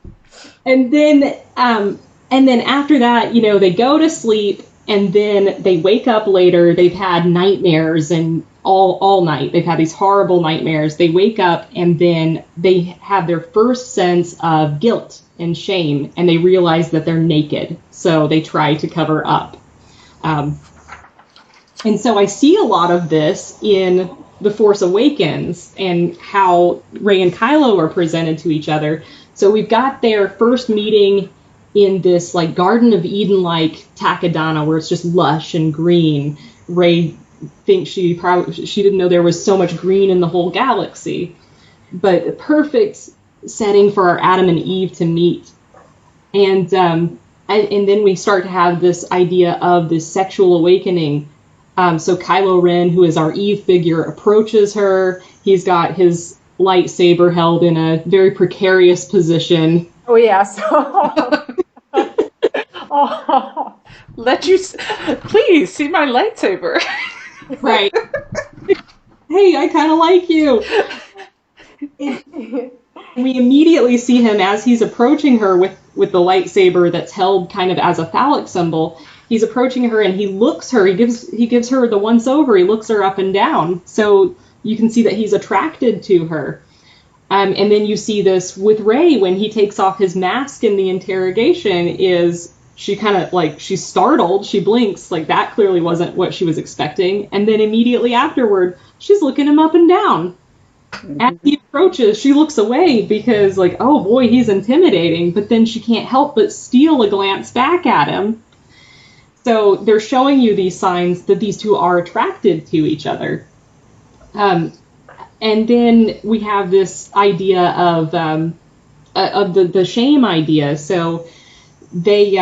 And then after that, they go to sleep, and then they wake up later. They've had nightmares and all night. They've had these horrible nightmares. They wake up, and then they have their first sense of guilt and shame, and they realize that they're naked. So they try to cover up. And so I see a lot of this in The Force Awakens and how Rey and Kylo are presented to each other. So we've got their first meeting in this like Garden of Eden-like Takedana, where it's just lush and green. Rey thinks she didn't know there was so much green in the whole galaxy. But the perfect setting for our Adam and Eve to meet. And then we start to have this idea of this sexual awakening. So Kylo Ren, who is our Eve figure, approaches her. He's got his lightsaber held in a very precarious position. Oh, yes. Oh. Let you, please see my lightsaber. Right. Hey, I kind of like you. We immediately see him as he's approaching her with the lightsaber that's held kind of as a phallic symbol. He's approaching her, and he looks her. He gives her the once over. He looks her up and down, so you can see that he's attracted to her. And then you see this with Rey when he takes off his mask in the interrogation. Is she kind of like, she's startled. She blinks, like that clearly wasn't what she was expecting. And then immediately afterward, she's looking him up and down. As he approaches, she looks away because, like, oh boy, he's intimidating. But then she can't help but steal a glance back at him. So they're showing you these signs that these two are attracted to each other. And then we have this idea of the shame idea. So they,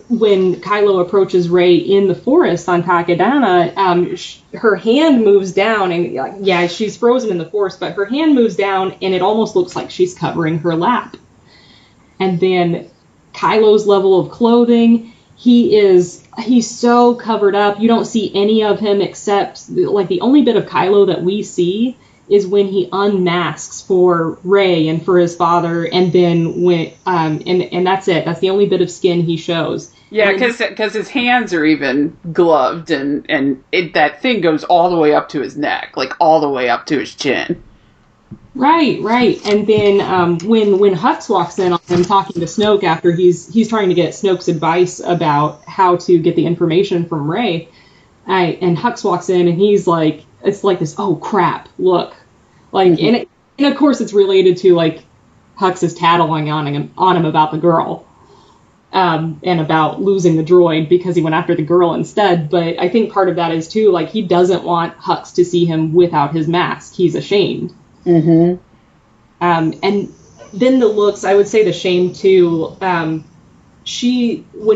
when Kylo approaches Rey in the forest on Takedana, her hand moves down, and yeah, she's frozen in the forest, but her hand moves down, and it almost looks like she's covering her lap. And then Kylo's level of clothing, he's so covered up. You don't see any of him except, like, the only bit of Kylo that we see is when he unmasks for Rey and for his father, and then when and that's it. That's the only bit of skin he shows. Yeah, because his hands are even gloved, and that thing goes all the way up to his neck, like all the way up to his chin. Right. And then when Hux walks in on him talking to Snoke after he's trying to get Snoke's advice about how to get the information from Rey, and Hux walks in and he's like, it's like this, oh crap, look, like, mm-hmm. and of course it's related to like Hux is tattling on him about the girl, and about losing the droid because he went after the girl instead. But I think part of that is too, like, he doesn't want Hux to see him without his mask. He's ashamed. Mm-hmm. And then the looks, I would say the shame too. When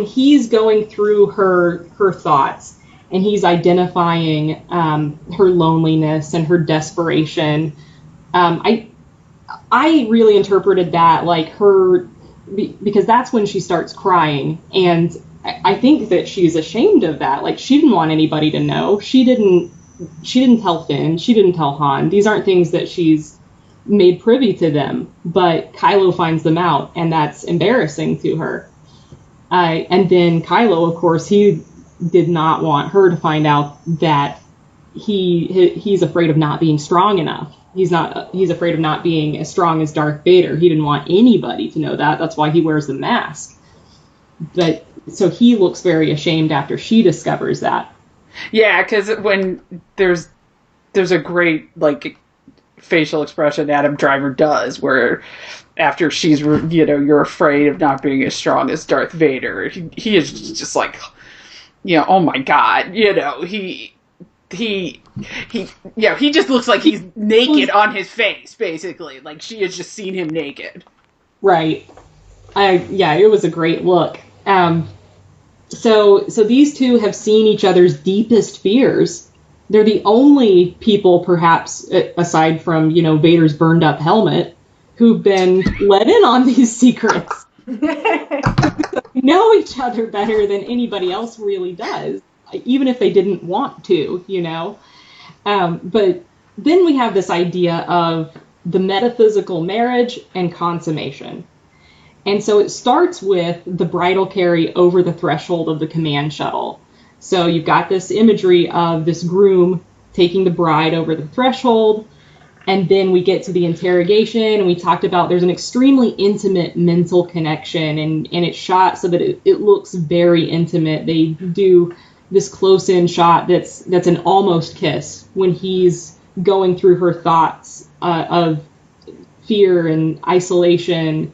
he's going through her thoughts, and he's identifying her loneliness and her desperation. I really interpreted that like her, because that's when she starts crying, and I think that she's ashamed of that. Like, she didn't want anybody to know. She didn't tell Finn. She didn't tell Han. These aren't things that she's made privy to them, but Kylo finds them out, and that's embarrassing to her. And then Kylo, of course, he did not want her to find out that he's afraid of not being strong enough. He's afraid of not being as strong as Darth Vader. He didn't want anybody to know that. That's why he wears the mask. But so he looks very ashamed after she discovers that. Yeah, because when there's a great like facial expression Adam Driver does, where after she's, you're afraid of not being as strong as Darth Vader, he is just like, oh my God, he just looks like he's naked on his face, basically. Like, she has just seen him naked. Right. It was a great look. So these two have seen each other's deepest fears. They're the only people, perhaps, aside from, Vader's burned up helmet, who've been let in on these secrets. They know each other better than anybody else really does, even if they didn't want to, But then we have this idea of the metaphysical marriage and consummation. And so it starts with the bridal carry over the threshold of the command shuttle. So you've got this imagery of this groom taking the bride over the threshold, and then we get to the interrogation, and we talked about there's an extremely intimate mental connection, and it's shot so that it looks very intimate. They do this close-in shot that's an almost kiss when he's going through her thoughts of fear and isolation,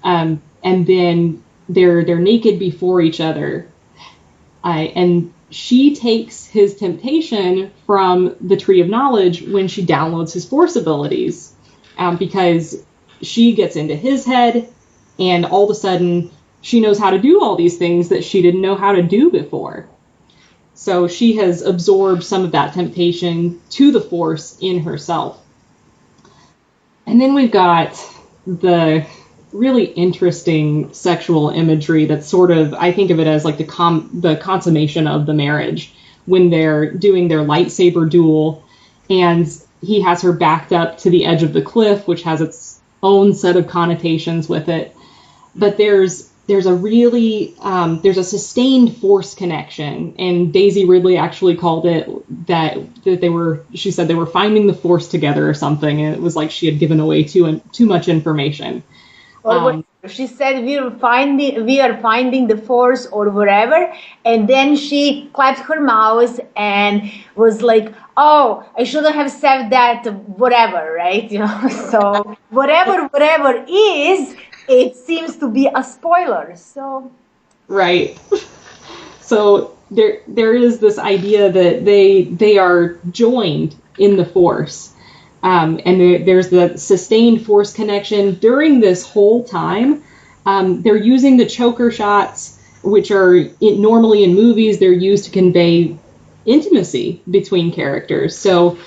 and then they're naked before each other, and she takes his temptation from the Tree of Knowledge when she downloads his Force abilities, because she gets into his head, and all of a sudden she knows how to do all these things that she didn't know how to do before. So she has absorbed some of that temptation to the Force in herself. And then we've got the really interesting sexual imagery that's sort of, I think of it as like the consummation of the marriage, when they're doing their lightsaber duel, and he has her backed up to the edge of the cliff, which has its own set of connotations with it. But there's a really, there's a sustained Force connection, and Daisy Ridley actually called it that she said they were finding the Force together or something, and it was like she had given away too much information. She said we are finding the Force or whatever, and then she clapped her mouth and was like, "Oh, I shouldn't have said that, whatever," right? So whatever is, it seems to be a spoiler. So right. So there is this idea that they are joined in the Force. And there's the sustained Force connection during this whole time. They're using the choker shots, which are normally in movies, they're used to convey intimacy between characters. So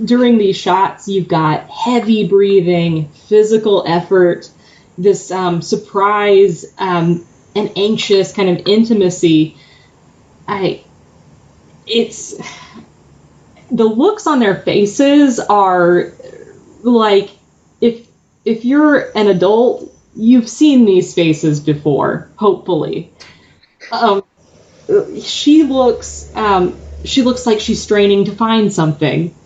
during these shots, you've got heavy breathing, physical effort, this surprise and anxious kind of intimacy. The looks on their faces are like, if you're an adult, you've seen these faces before, hopefully. She looks like she's straining to find something.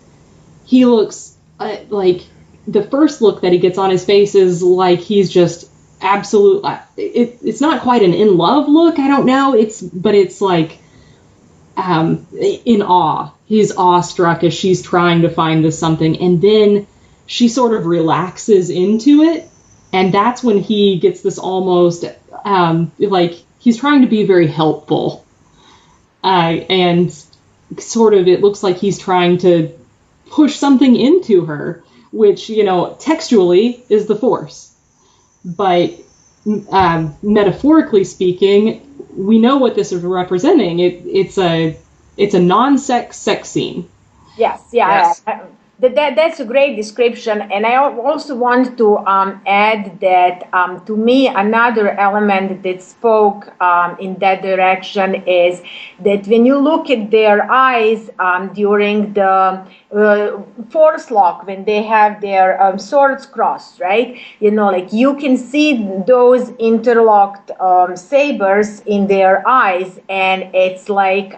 He looks like, the first look that he gets on his face is like he's just absolute. It's not quite an in love look. I don't know. But it's like in awe. He's awestruck as she's trying to find this something, and then she sort of relaxes into it, and that's when he gets this almost like he's trying to be very helpful, and sort of it looks like he's trying to push something into her, which, textually is the Force, but metaphorically speaking, we know what this is representing. it's a non-sex sex scene. Yes, Yes. That's a great description. And I also want to add that to me, another element that spoke in that direction is that when you look at their eyes during the force lock, when they have their swords crossed, right? You know, like you can see those interlocked sabers in their eyes, and it's like,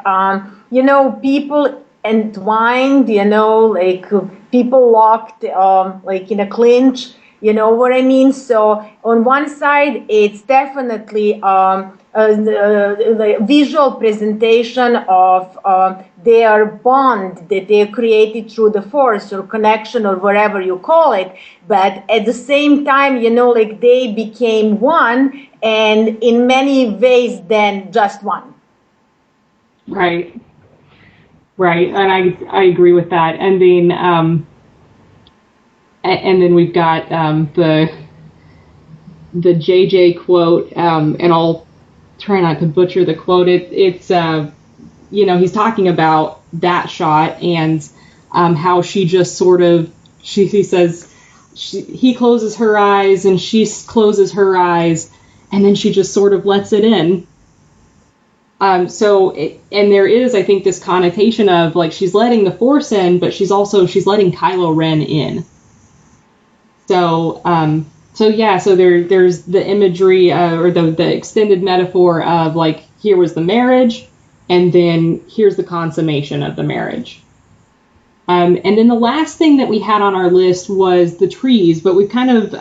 you know, people entwined, you know, like people locked like in a clinch, you know what I mean? So on one side, it's definitely the visual presentation of their bond that they created through the force or connection or whatever you call it. But at the same time, you know, like they became one, and in many ways then just one. Right. Right, and I agree with that. And then we've got the JJ quote, and I'll try not to butcher the quote. It's you know, he's talking about that shot and how she just sort of he says he closes her eyes and she closes her eyes, and then she just sort of lets it in. And there is, I think, this connotation of like she's letting the Force in, but she's letting Kylo Ren in. So there's the imagery or the extended metaphor of like here was the marriage, and then here's the consummation of the marriage. And then the last thing that we had on our list was the trees, but we've kind of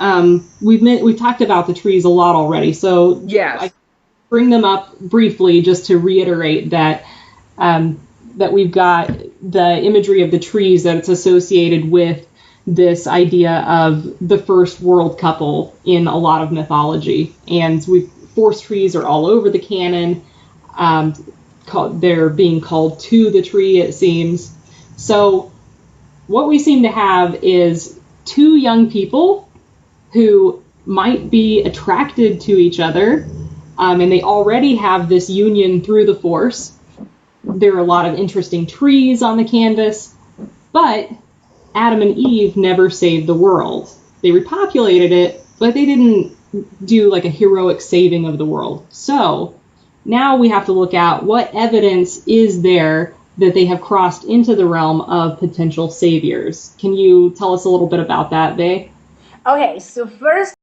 we've talked about the trees a lot already. So yes. Bring them up briefly just to reiterate that that we've got the imagery of the trees that's associated with this idea of the first world couple in a lot of mythology, and forest trees are all over the canon. They're being called to the tree, it seems. So what we seem to have is two young people who might be attracted to each other. And they already have this union through the Force. There are a lot of interesting trees on the canvas, but Adam and Eve never saved the world. They repopulated it, but they didn't do like a heroic saving of the world. So now we have to look at what evidence is there that they have crossed into the realm of potential saviors. Can you tell us a little bit about that, Vey? Okay, so first